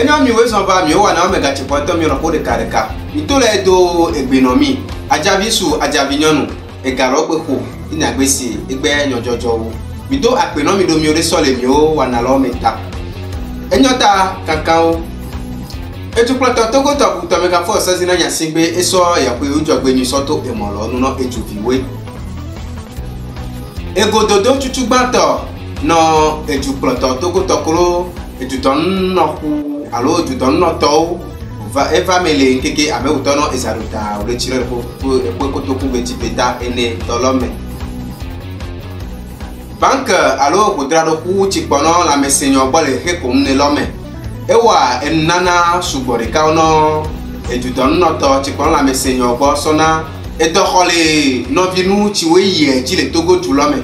Enyo mi wezo ba mi wa na omega chipoto mi roko de kareka. Itole do egbenomi. Ajavisu ajavinyonu. Egaro pe ho. Ina gbesi egbe nyojojo wo. Mi do apenomi do mi ore sole mi o wa na lo meta. Enyota kankan. Ejuploto togo to buto mega fo so zina yasigbe eso ya pe ujogbe ni soto emolo nu no ejuviwe. Egododo chuchugbato no ejuploto togo tokoro ejuton no ku alo ejuton no to va eva mele nkeke ame utono esaruta ole chire ko kotoku beti beta ene tolome. Bank alo kudrado ku chikpono la mesenyo bole he ko ne lome. Ewa enana sugbori ka ono ejuton no to chikpono la mesenyo bo sona edokole no vinu chiwe ye jile togo tulome.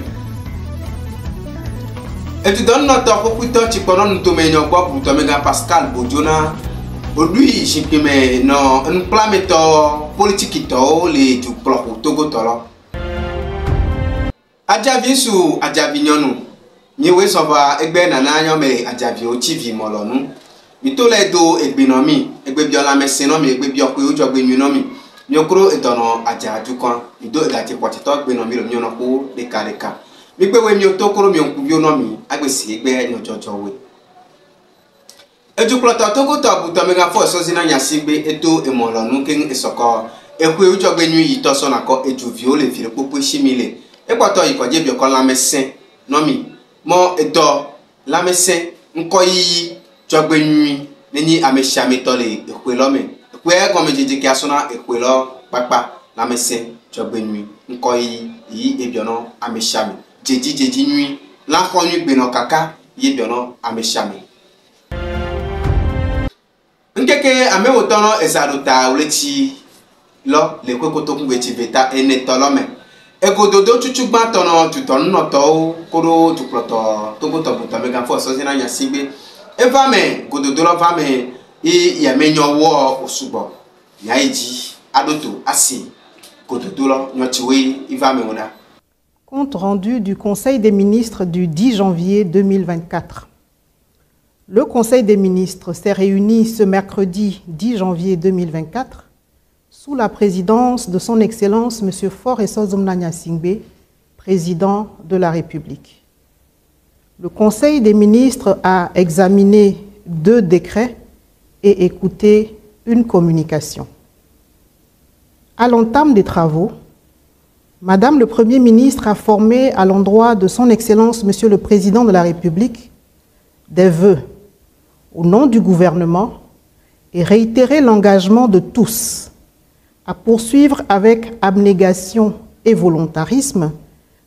Ejuton no to ko kuto chikpono ntomenyo bo buto mega Pascal Bojona odui chinkime no enplameto politique to le du ploko togo tolo. Ajavisu ajavinyonu mi we soba egbe nana nyome ajavi o TV molonu mi to le do egbenomi egbe biola meseno mi egbe bioko ojogbe mi no mi mi okro etono ajaju kan mi do egati potito egbenomi lo mi ono ko le kareka mi pe we mi otokoro mi onku bio no mi agbesi egbe nyojojo we ejuploto togo to buto mega fo so zina nyasigbe eto emolonu ken esoko ekwe ojogbe nyu yito na ko ejuvi o le fire popo shimile ekwato ikoje bi ko lamesen no mi mo edo lamesen nko yi jogbe nyu ni ameshame to le ekwe lo me ekwe ko mejeje ki asona ekwe lo papa lamesen jogbe nyu nko yi ebiono ameshame jeji nyu la ko nyu gbe no kaka yi ebiono ameshame nkeke ame wotono esaruta uleti lo le kwekotoku beti beta ene tolome. Egododo chuchugba tono tuton no to koro tuploto togo to buta mega fo so zina yasigbe evame gododo lo vame e ya menyo wo osubo yaiji adoto asi gododo lo nyochiwe ivame ona. Compte rendu du Conseil des ministres du 10 janvier 2024. Le Conseil des ministres s'est réuni ce mercredi 10 janvier 2024 sous la présidence de son Excellence M. Faure Essozomna Gnassingbé, président de la République. Le Conseil des ministres a examiné 2 décrets et écouté une communication. À l'entame des travaux, Madame le Premier ministre a formé à l'endroit de son Excellence M. le Président de la République des vœux au nom du gouvernement et réitéré l'engagement de tous à poursuivre avec abnégation et volontarisme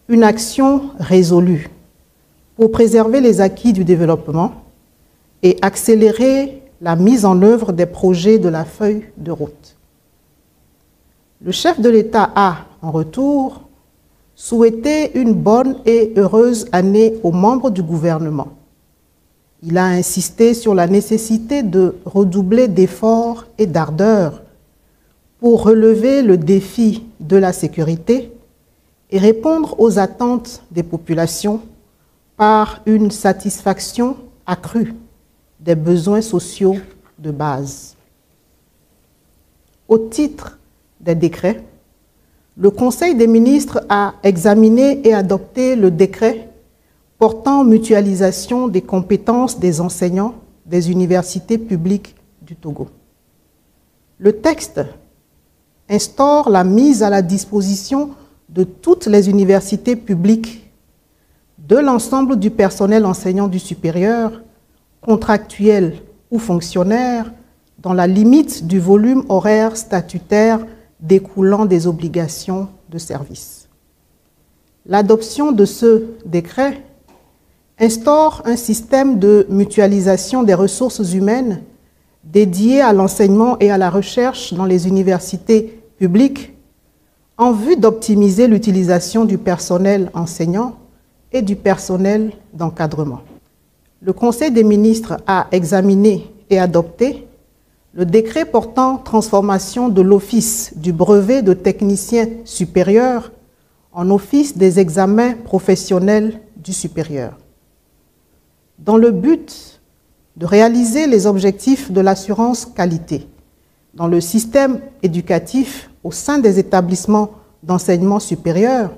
une action résolue pour préserver les acquis du développement et accélérer la mise en œuvre des projets de la feuille de route. Le chef de l'État a, en retour, souhaité une bonne et heureuse année aux membres du gouvernement. Il a insisté sur la nécessité de redoubler d'efforts et d'ardeur pour relever le défi de la sécurité et répondre aux attentes des populations par une satisfaction accrue des besoins sociaux de base. Au titre des décrets, le Conseil des ministres a examiné et adopté le décret portant mutualisation des compétences des enseignants des universités publiques du Togo. Le texte instaure la mise à la disposition de toutes les universités publiques de l'ensemble du personnel enseignant du supérieur, contractuel ou fonctionnaire, dans la limite du volume horaire statutaire découlant des obligations de service. L'adoption de ce décret instaure un système de mutualisation des ressources humaines dédié à l'enseignement et à la recherche dans les universités publiques en vue d'optimiser l'utilisation du personnel enseignant et du personnel d'encadrement. Le Conseil des ministres a examiné et adopté le décret portant transformation de l'Office du brevet de technicien supérieur en Office des examens professionnels du supérieur, dans le but de réaliser les objectifs de l'assurance qualité dans le système éducatif au sein des établissements d'enseignement supérieur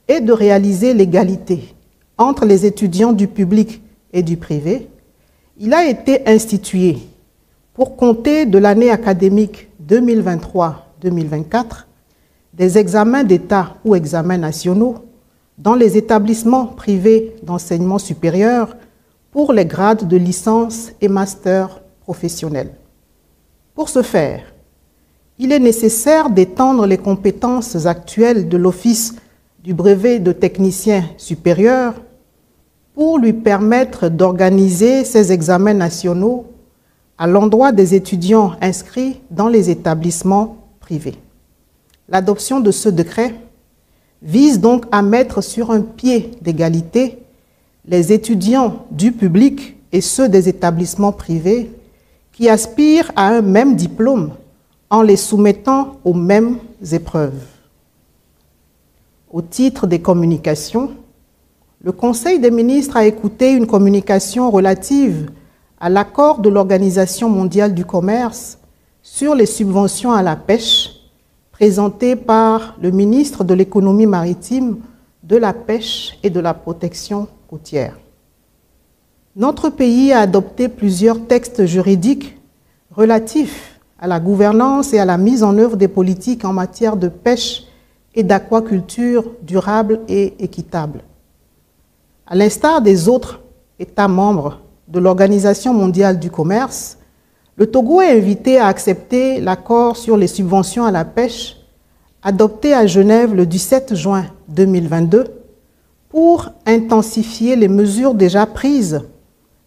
et de réaliser l'égalité entre les étudiants du public et du privé, il a été institué pour compter de l'année académique 2023-2024 des examens d'État ou examens nationaux dans les établissements privés d'enseignement supérieur pour les grades de licence et master professionnels. Pour ce faire, il est nécessaire d'étendre les compétences actuelles de l'Office du brevet de technicien supérieur pour lui permettre d'organiser ces examens nationaux à l'endroit des étudiants inscrits dans les établissements privés. L'adoption de ce décret vise donc à mettre sur un pied d'égalité les étudiants du public et ceux des établissements privés qui aspirent à un même diplôme en les soumettant aux mêmes épreuves. Au titre des communications, le Conseil des ministres a écouté une communication relative à l'accord de l'Organisation mondiale du commerce sur les subventions à la pêche, présentée par le ministre de l'économie maritime, de la pêche et de la protection côtière. Notre pays a adopté plusieurs textes juridiques relatifs à la gouvernance et à la mise en œuvre des politiques en matière de pêche et d'aquaculture durable et équitable. À l'instar des autres États membres de l'Organisation mondiale du commerce, le Togo est invité à accepter l'accord sur les subventions à la pêche adopté à Genève le 17 juin 2022 pour intensifier les mesures déjà prises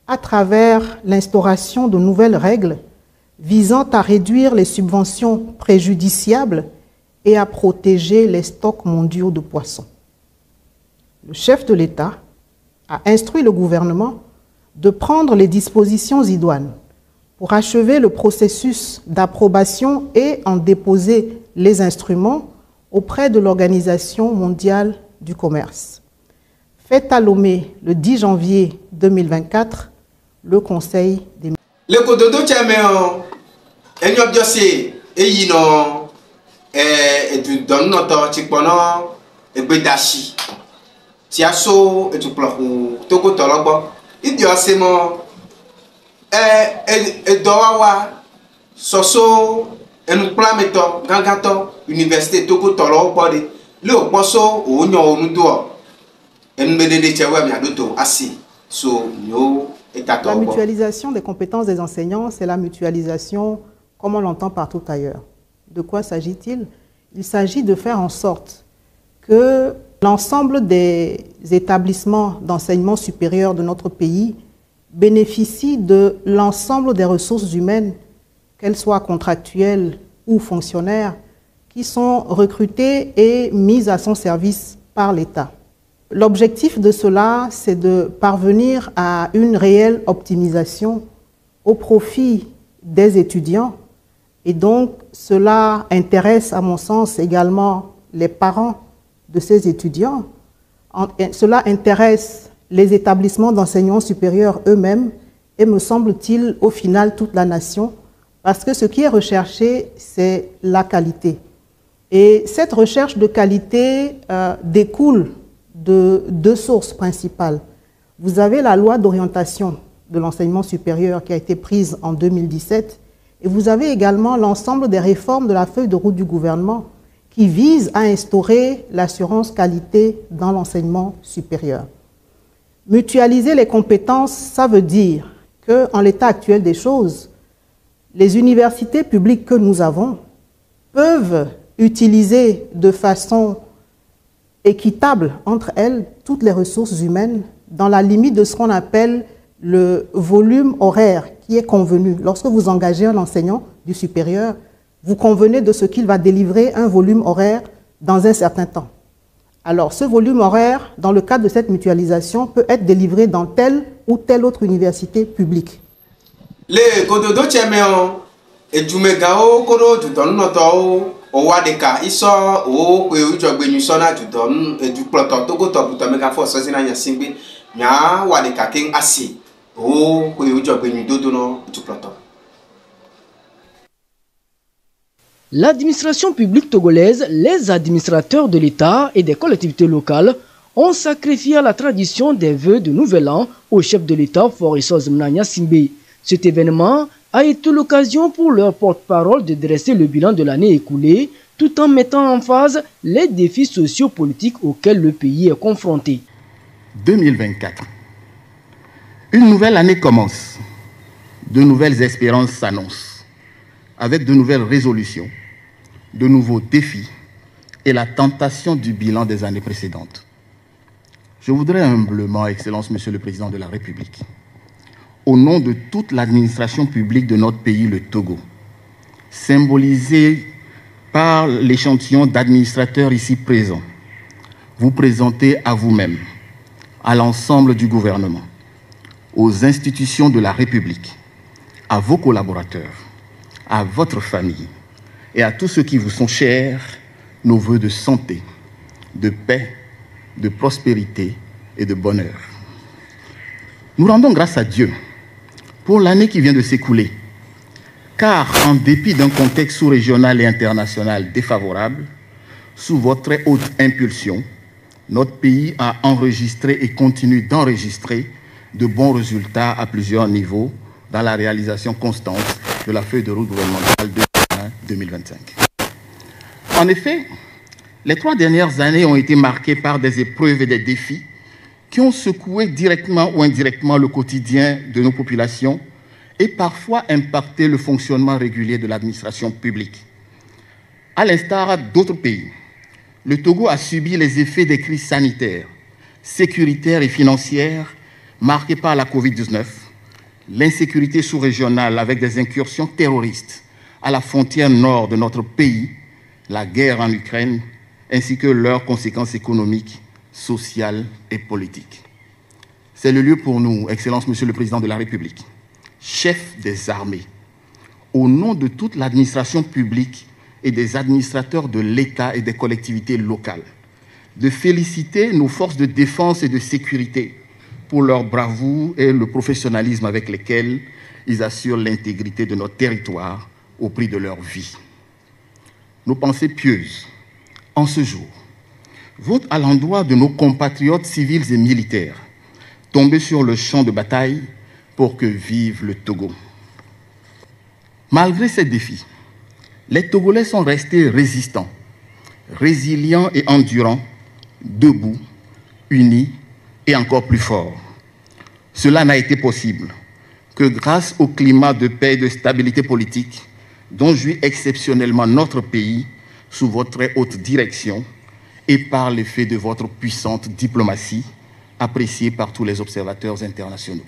à travers l'instauration de nouvelles règles visant à réduire les subventions préjudiciables et à protéger les stocks mondiaux de poissons. Le chef de l'État a instruit le gouvernement de prendre les dispositions idoines pour achever le processus d'approbation et en déposer les instruments auprès de l'Organisation mondiale du commerce. Fait à Lomé le 10 janvier 2024, le Conseil des ministres. Le kododo tchemeo enyo biose eyino etu donnoto chikpono egbedashi tiaso etu plohu toko tologbo idiosemo edowawa soso enukplameto gangato université toko tolo bode le oposo onyo onudo enbedede chewe mi adoto asi so nyo. La mutualisation des compétences des enseignants, c'est la mutualisation comme on l'entend partout ailleurs. De quoi s'agit-il? Il s'agit de faire en sorte que l'ensemble des établissements d'enseignement supérieur de notre pays bénéficient de l'ensemble des ressources humaines, qu'elles soient contractuelles ou fonctionnaires, qui sont recrutées et mises à son service par l'État. L'objectif de cela, c'est de parvenir à une réelle optimisation au profit des étudiants. Et donc, cela intéresse, à mon sens, également les parents de ces étudiants. Cela intéresse les établissements d'enseignement supérieur eux-mêmes et, me semble-t-il, au final, toute la nation, parce que ce qui est recherché, c'est la qualité. Et cette recherche de qualité découle de deux sources principales. Vous avez la loi d'orientation de l'enseignement supérieur qui a été prise en 2017 et vous avez également l'ensemble des réformes de la feuille de route du gouvernement qui visent à instaurer l'assurance qualité dans l'enseignement supérieur. Mutualiser les compétences, ça veut dire qu'en l'état actuel des choses, les universités publiques que nous avons peuvent utiliser de façon équitable entre elles toutes les ressources humaines dans la limite de ce qu'on appelle le volume horaire qui est convenu. Lorsque vous engagez un enseignant du supérieur, vous convenez de ce qu'il va délivrer un volume horaire dans un certain temps. Alors ce volume horaire, dans le cadre de cette mutualisation, peut être délivré dans telle ou telle autre université publique. Les kododo tchemeo ejumegao kodo tudonnoto owadeka iso o pe ujogbenyu sona tudon eduploto togo to butamega fo sozina yasingbe nya wadeka king asi o ko yu jogbe ni dodo no tu plato. L'administration publique togolaise, les administrateurs de l'État et des collectivités locales ont sacrifié à la tradition des vœux de Nouvel An au chef de l'État Forisos Mnanya Simbe. Cet événement a été l'occasion pour leur porte-parole de dresser le bilan de l'année écoulée tout en mettant en phase les défis sociopolitiques auxquels le pays est confronté. 2024. Une nouvelle année commence. De nouvelles espérances s'annoncent, avec de nouvelles résolutions, de nouveaux défis et la tentation du bilan des années précédentes. Je voudrais humblement, Excellence, Monsieur le Président de la République, au nom de toute l'administration publique de notre pays, le Togo, symbolisé par l'échantillon d'administrateurs ici présents, vous présenter à vous-même, à l'ensemble du gouvernement, aux institutions de la République, à vos collaborateurs, à votre famille et à tous ceux qui vous sont chers, nos vœux de santé, de paix, de prospérité et de bonheur. Nous rendons grâce à Dieu pour l'année qui vient de s'écouler, car en dépit d'un contexte sous-régional et international défavorable, sous votre très haute impulsion, notre pays a enregistré et continue d'enregistrer de bons résultats à plusieurs niveaux dans la réalisation constante de la feuille de route gouvernementale 2020-2025. En effet, les 3 dernières années ont été marquées par des épreuves et des défis qui ont secoué directement ou indirectement le quotidien de nos populations et parfois impacté le fonctionnement régulier de l'administration publique. À l'instar d'autres pays, le Togo a subi les effets des crises sanitaires, sécuritaires et financières marquées par la Covid-19, l'insécurité sous-régionale avec des incursions terroristes à la frontière nord de notre pays, la guerre en Ukraine, ainsi que leurs conséquences économiques, sociales et politiques. C'est le lieu pour nous, Excellence, Monsieur le Président de la République, chef des armées, au nom de toute l'administration publique et des administrateurs de l'État et des collectivités locales, de féliciter nos forces de défense et de sécurité pour leur bravoure et le professionnalisme avec lesquels ils assurent l'intégrité de notre territoire au prix de leur vie. Nos pensées pieuses, en ce jour, vont à l'endroit de nos compatriotes civils et militaires tombés sur le champ de bataille pour que vive le Togo. Malgré ces défis, les Togolais sont restés résistants, résilients et endurants, debout, unis et encore plus forts. Cela n'a été possible que grâce au climat de paix et de stabilité politique dont jouit exceptionnellement notre pays sous votre très haute direction et par l'effet de votre puissante diplomatie, appréciée par tous les observateurs internationaux.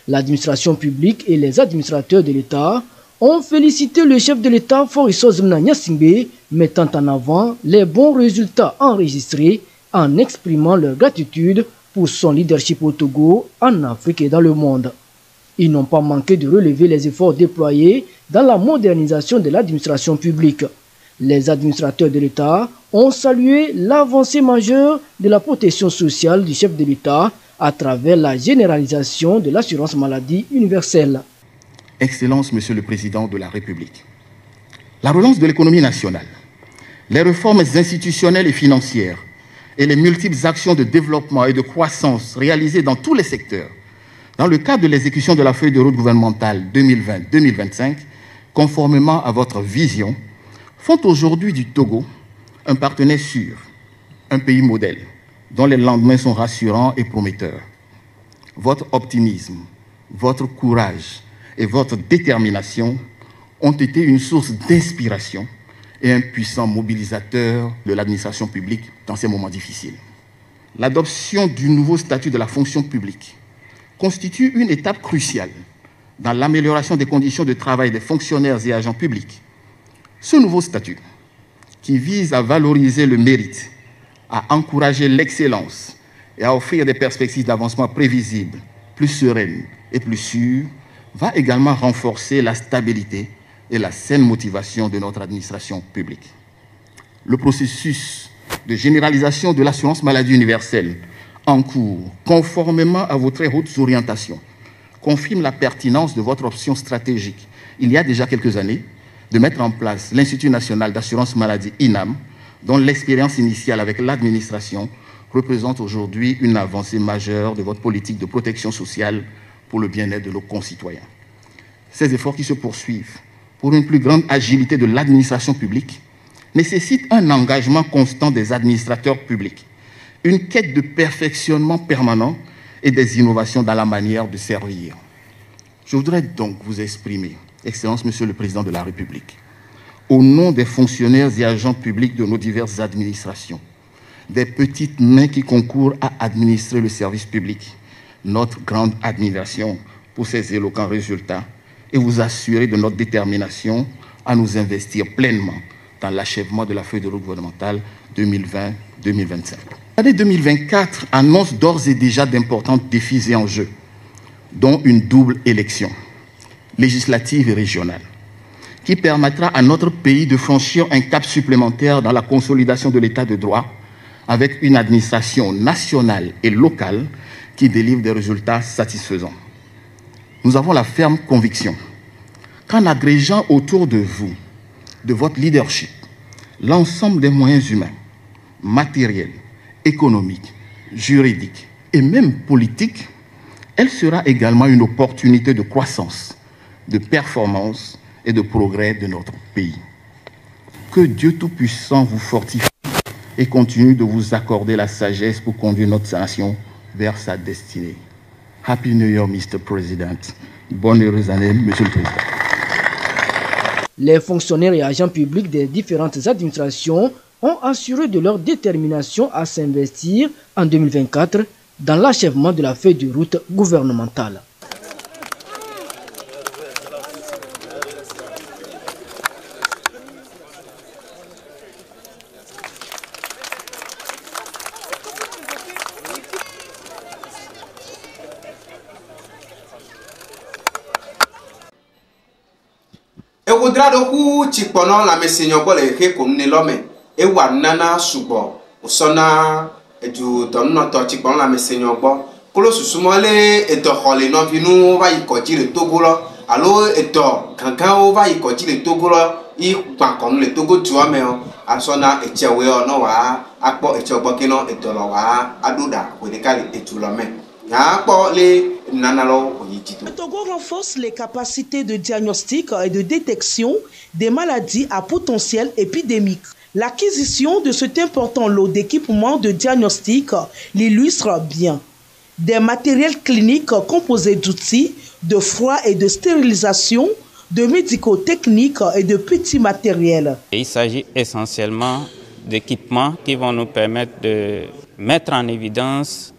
L'administration publique et les administrateurs de l'État ont félicité le chef de l'État Forisos Mnanya Simbe, mettant en avant les bons résultats enregistrés en exprimant leur gratitude pour son leadership au Togo, en Afrique et dans le monde. Ils n'ont pas manqué de relever les efforts déployés dans la modernisation de l'administration publique. Les administrateurs de l'État ont salué l'avancée majeure de la protection sociale du chef de l'État à travers la généralisation de l'assurance maladie universelle. Excellence, Monsieur le Président de la République, la relance de l'économie nationale, les réformes institutionnelles et financières et les multiples actions de développement et de croissance réalisées dans tous les secteurs, dans le cadre de l'exécution de la feuille de route gouvernementale 2020-2025, conformément à votre vision, font aujourd'hui du Togo un partenaire sûr, un pays modèle, dont les lendemains sont rassurants et prometteurs. Votre optimisme, votre courage et votre détermination ont été une source d'inspiration et un puissant mobilisateur de l'administration publique dans ces moments difficiles. L'adoption du nouveau statut de la fonction publique constitue une étape cruciale dans l'amélioration des conditions de travail des fonctionnaires et agents publics. Ce nouveau statut, qui vise à valoriser le mérite, à encourager l'excellence et à offrir des perspectives d'avancement prévisibles, plus sereines et plus sûres, va également renforcer la stabilité et la saine motivation de notre administration publique. Le processus de généralisation de l'assurance maladie universelle en cours, conformément à vos très hautes orientations, confirme la pertinence de votre option stratégique, il y a déjà quelques années, de mettre en place l'Institut national d'assurance maladie INAM, dont l'expérience initiale avec l'administration représente aujourd'hui une avancée majeure de votre politique de protection sociale pour le bien-être de nos concitoyens. Ces efforts qui se poursuivent pour une plus grande agilité de l'administration publique nécessitent un engagement constant des administrateurs publics, une quête de perfectionnement permanent et des innovations dans la manière de servir. Je voudrais donc vous exprimer, Excellence Monsieur le Président de la République, au nom des fonctionnaires et agents publics de nos diverses administrations, des petites mains qui concourent à administrer le service public, notre grande admiration pour ces éloquents résultats et vous assurer de notre détermination à nous investir pleinement dans l'achèvement de la feuille de route gouvernementale 2020-2025. L'année 2024 annonce d'ores et déjà d'importants défis et enjeux, dont une double élection, législative et régionale, qui permettra à notre pays de franchir un cap supplémentaire dans la consolidation de l'état de droit avec une administration nationale et locale qui délivre des résultats satisfaisants. Nous avons la ferme conviction qu'en agrégeant autour de vous, de votre leadership, l'ensemble des moyens humains, matériels, économiques, juridiques et même politiques, elle sera également une opportunité de croissance, de performance et de progrès de notre pays. Que Dieu Tout-Puissant vous fortifie et continue de vous accorder la sagesse pour conduire notre nation vers sa destinée. Happy New Year, Mr. President. Bonne heureuse année, Monsieur le Président. Les fonctionnaires et agents publics des différentes administrations ont assuré de leur détermination à s'investir en 2024 dans l'achèvement de la feuille de route gouvernementale. Ewodrado ku chikpono la mesenyo bole ke komne lome e wa nana subo usona edu donno to chikpono la mesenyo bo kolo susumole eto khole no vinu va ikoji le togolo alo eto kankan o va ikoji le togolo I pankon le togo tuame asona echewe no wa akpo echogbo kino etolo wa aduda wedekali etulome ya akpo le Le Togo renforce les capacités de diagnostic et de détection des maladies à potentiel épidémique. L'acquisition de cet important lot d'équipements de diagnostic l'illustre bien. Des matériels cliniques composés d'outils, de froid et de stérilisation, de médico-techniques et de petits matériels. Il s'agit essentiellement d'équipements qui vont nous permettre de mettre en évidence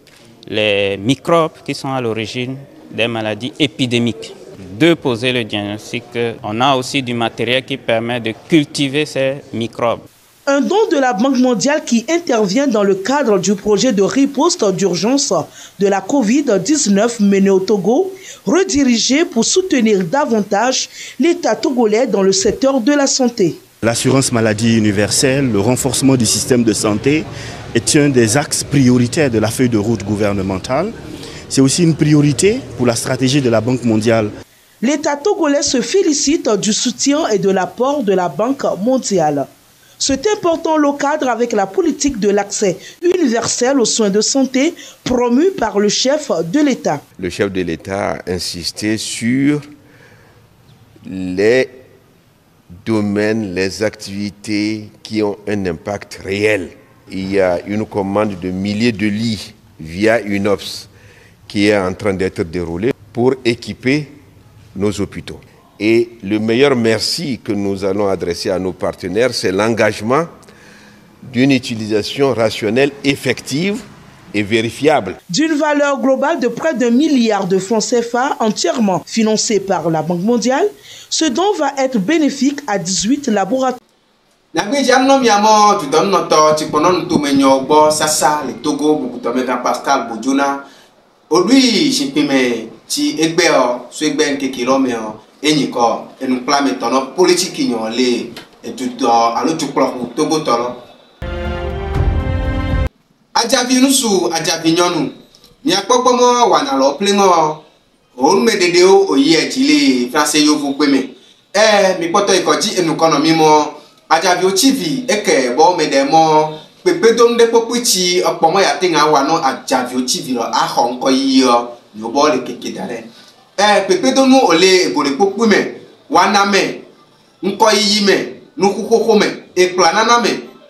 les microbes qui sont à l'origine des maladies épidémiques. De poser le diagnostic, on a aussi du matériel qui permet de cultiver ces microbes. Un don de la Banque mondiale qui intervient dans le cadre du projet de riposte d'urgence de la Covid-19 mené au Togo, redirigé pour soutenir davantage l'État togolais dans le secteur de la santé. L'assurance maladie universelle, le renforcement du système de santé est un des axes prioritaires de la feuille de route gouvernementale. C'est aussi une priorité pour la stratégie de la Banque mondiale. L'État togolais se félicite du soutien et de l'apport de la Banque mondiale. C'est important le cadre avec la politique de l'accès universel aux soins de santé promue par le chef de l'État. Le chef de l'État a insisté sur les domaines, les activités qui ont un impact réel. Il y a une commande de milliers de lits via UNOPS qui est en train d'être déroulée pour équiper nos hôpitaux. Et le meilleur merci que nous allons adresser à nos partenaires, c'est l'engagement d'une utilisation rationnelle effective et vérifiable. D'une valeur globale de près d'1 milliard de francs CFA entièrement financé par la Banque mondiale, ce don va être bénéfique à 18 laboratoires. Pascal Bojuna Lui, j'ai ti egbe o so egbe nke kilome o enyiko enu plame tono politique nyon le etuto alo tuklo Togo tolo ajabi nusu ajabi nyonu ni apopomo wa na lo plengo on me de o ye chile français yo vous peme mi poto ikoji economy mo aja bi o TV eke bo me de mo pepe don de popuchi opomo ya tinga wa no aja bi o TV lo a hon ko yo no bo le keke dare pepe don mo ole ebo le popu me wana me nko yi me nukuko me e planana me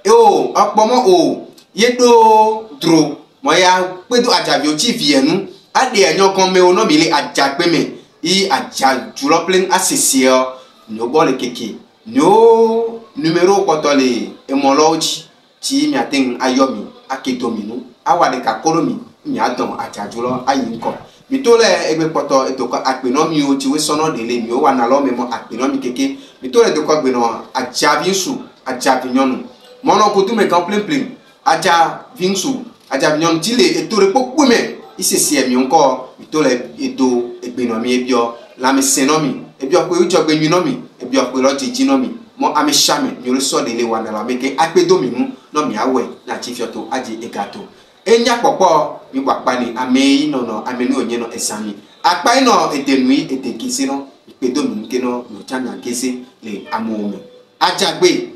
o opomo o yedo dro mo ya pedo aja bi o TV enu ade enyo kon me o no mi le aja pe me I aja julo plen asesio no bo le keke no numéro kotole emology ti mi atin ayomi akedominu awade ka kolomi mi adon aja julo ayinko mi to le egbe poto etoko apenomi o ti we sono dele mi o wa na lo memo apenomi keke mi to le doko gbe no aja vinsu aja vinyonu mono ko tu me kan plen aja vinsu aja vinyon ti le etore popu me isese mi nko mi to le edo egbenomi ebio la mi senomi ebio ko ujo gbenyunomi ebio ko lo jijinomi mo ame shame mi lo so dele wa na la meke apedomi mu no mi awe na chifioto aje egato enya popo mi gbapa ni ame no ame ni onye no esami apa ino edenui etekisi no ipedomi nke no no chanya kese le amome ajagbe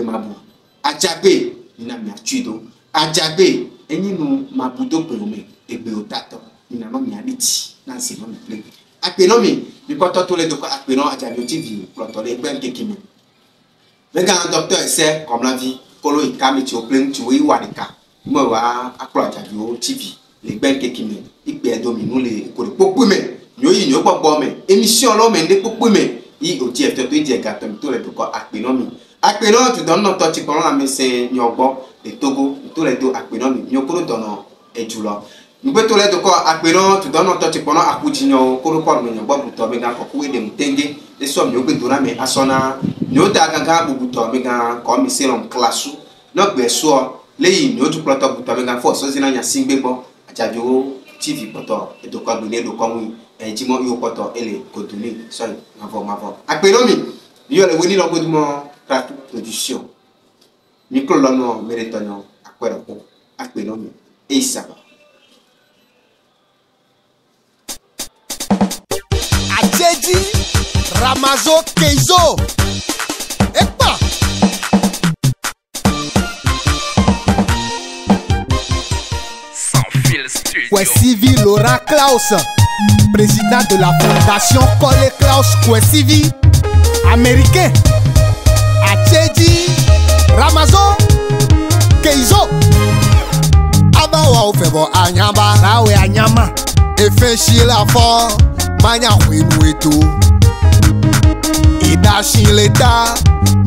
mabu ajagbe ina mi achido ajagbe enyi nu mabudo pe ome egbe otato ina no mi aditi na se no mi play apenomi mi poto to le doko apeno ajabi TV ploto le gben kekimi mega docteur ese comme la vie kolo ikami ti o play ti we wadika mo wa akro ajabi TV le gben kekimi igbe dominu le ko le popu me nyoyi nyo popo me émission lo me nde popu me I o ti efto to di ega to le doko apenomi apeno tu don no to ti kon la me se nyogbo le Togo to le do apenomi nyokoro dono ejulo Mbe to le doko apeno tu dono to ti pono akujinyo koro ko no nyogbo buto me ga ko ku de mtenge le so mi ogbe dona me asona nyo ta gaga bubuto me ga ko mi selon klasu no gbe so leyi nyo tu ploto buto me ga fo so zina nya singbe bo ajajo TV poto e doko gbe do ko mu jimo yo poto ele ko duni so mavo apeno mi yo le woni lo godumo tratu production micro lo no meritono akwera ko apeno mi e isaba Adjedi Ramazo Keizo Epa Sans fil studio Kwesivi Laura Klaus président de la fondation Kole Klaus Kwesivi américain Adjedi Ramazo Keizo Abawa ofebo anyamba Rawe anyama Efeshi la fort Manya Huinueto Idashi leta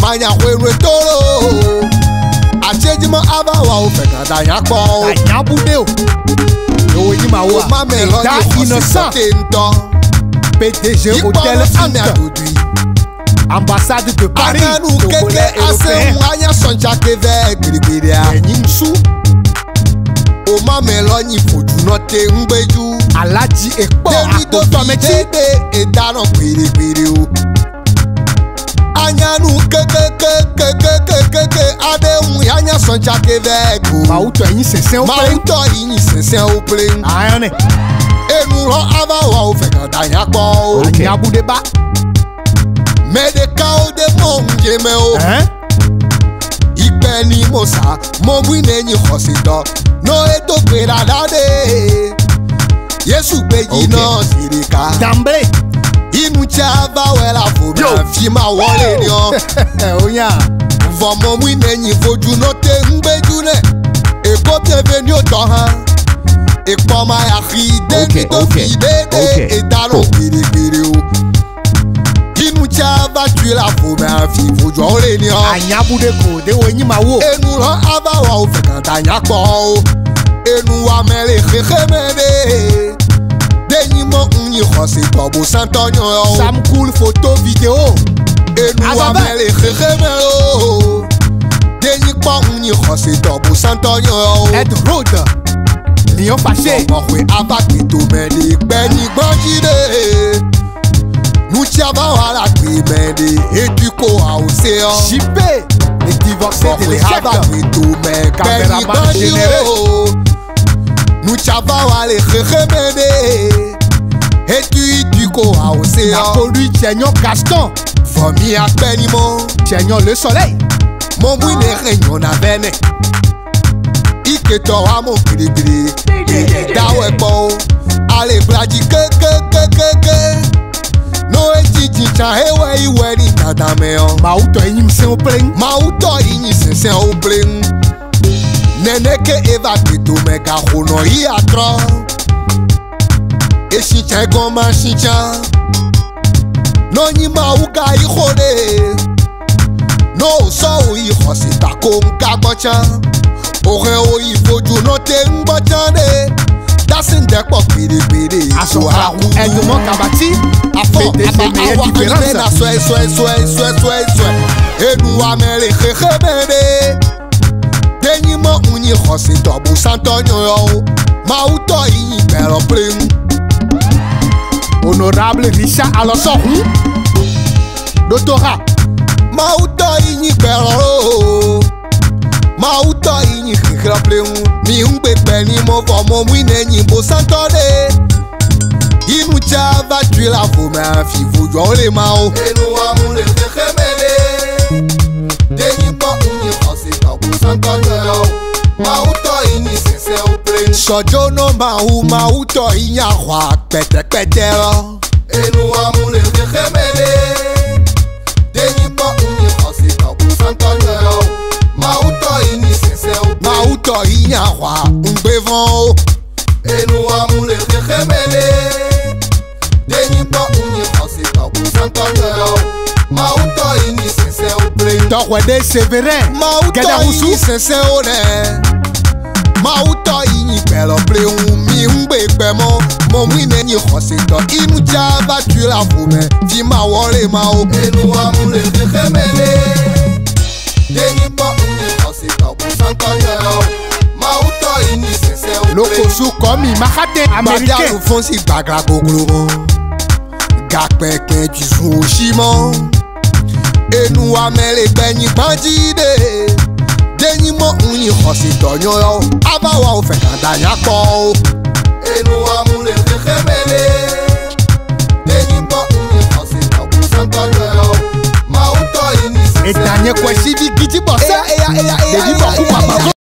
Manya Huinueto Achejima abawa ofekada yakpo Anyabudeo Yo yima wa Mamelo innocent PDG Hôtel Amérique Ambassade de Paris Ananu keke ase mwanya sonja keve Gbirigbiri Enyinsu Mamelo ni foju no te ngbeju Alaji Ekpo Akotometi Edano Gbirigbiri o Anyanu keke Adehun yanya sonja keve go Mauto yin sesen o play Mauto yin sesen o play Ayane Enu ro abawa o fekada yakpo Ani abudeba Medeka o de monje me o Ipe ni mosa Mo wine ni khosito No eto pera dade Yesu beji no sirika Damble Inu chava wela fo fima wole ni o Oya Vomo wine ni foju no te ngbeju ne Eko bienveni o to han Ekpo ma ya khide ni to fide de Etano gbirigbiri o Inu chava tu la fo fi foju wole ni o Anyabude ko de wo yin ma wo Enu ran abawa o fekanta yakpo o Enu wa mele khemede Denyi mo unyi khose tobo santonyo o Sam cool photo vidéo Enu wa mele khemede Denyi po unyi khose tobo santonyo o Ed Road Lion fâché Mo kwe abaki to mede Beni gbanjide Nuchi abawa la kwe mede Eduko a ose o JP Les divorcés de l'échec abaki to me Caméraman généreux Nuchava wale khemede Et tu ko aosé. La pollu Tchénion Gaston. Famille à Benimo. Tchénion le soleil. Mon mouine réunion à Bene. Ike towa mon kirikiri. Dawe bon. Allez bladi que. No ejiji chan hewe iwe ni tadame on. Mauto inyim sen o plen. Mauto inyi sen o plen. Nene ke eva keto mega hono i atro. E shinchan goma shinchan. No ni mauga i hone. No so i hosi tako mga gbochan. Ore o i foju no te ngbochan. Dasin dekpo piri. Asokra Edmond Kabati. Awa anime sway. Enu amele khemene. Denyi mo unyi khosi tobu santonyo yo. Mauto yi belo prim. Honorable Richard Alonso. Doctorat. Mauto yi belo. Mauto yi khemene. Mi umbe peni mo fomo mwine nyimbo santone. Inu chava tu la fome a fivu jo le mao. Enu amu le khemene. Denyi po unyi khosi tobu santonyo. Mauto ini sese o plen. Sojo no mauto inya hwa pete lo. Enu amu le khemene. Denyi po unyi khosi tobu santonyo. Mauto ini sese o plen. Mauto inya hwa ngbevon. Enu amu le khemene. Denyi po unyi khosi tobu santonyo. Mauto ini sese o plen. Tokwede Severin. Mauto ini sese o ne. Mauto ini belo plen. Mi ngbe pemo. Mo mwine ni khosi to. Inu java tu la fome. Fi ma wole ma o. Enu amu le khemene. Denyi po unyi khosi tobu santonyo. Mauto ini sese o plen. Lokosu komi makate américain. Badialo fonsi bagra goglo. Gakpeke tu sou chimon. Enu amele benyi bandide. Denyi mo unyi khosi tonyo yo. Abawa o fe kandanya ko. Enu amule khemene. Denyi mo unyi khosi tobu santonyo yo. Mauto ini Etanye kwa shivi giti bossa. Devi boku papago.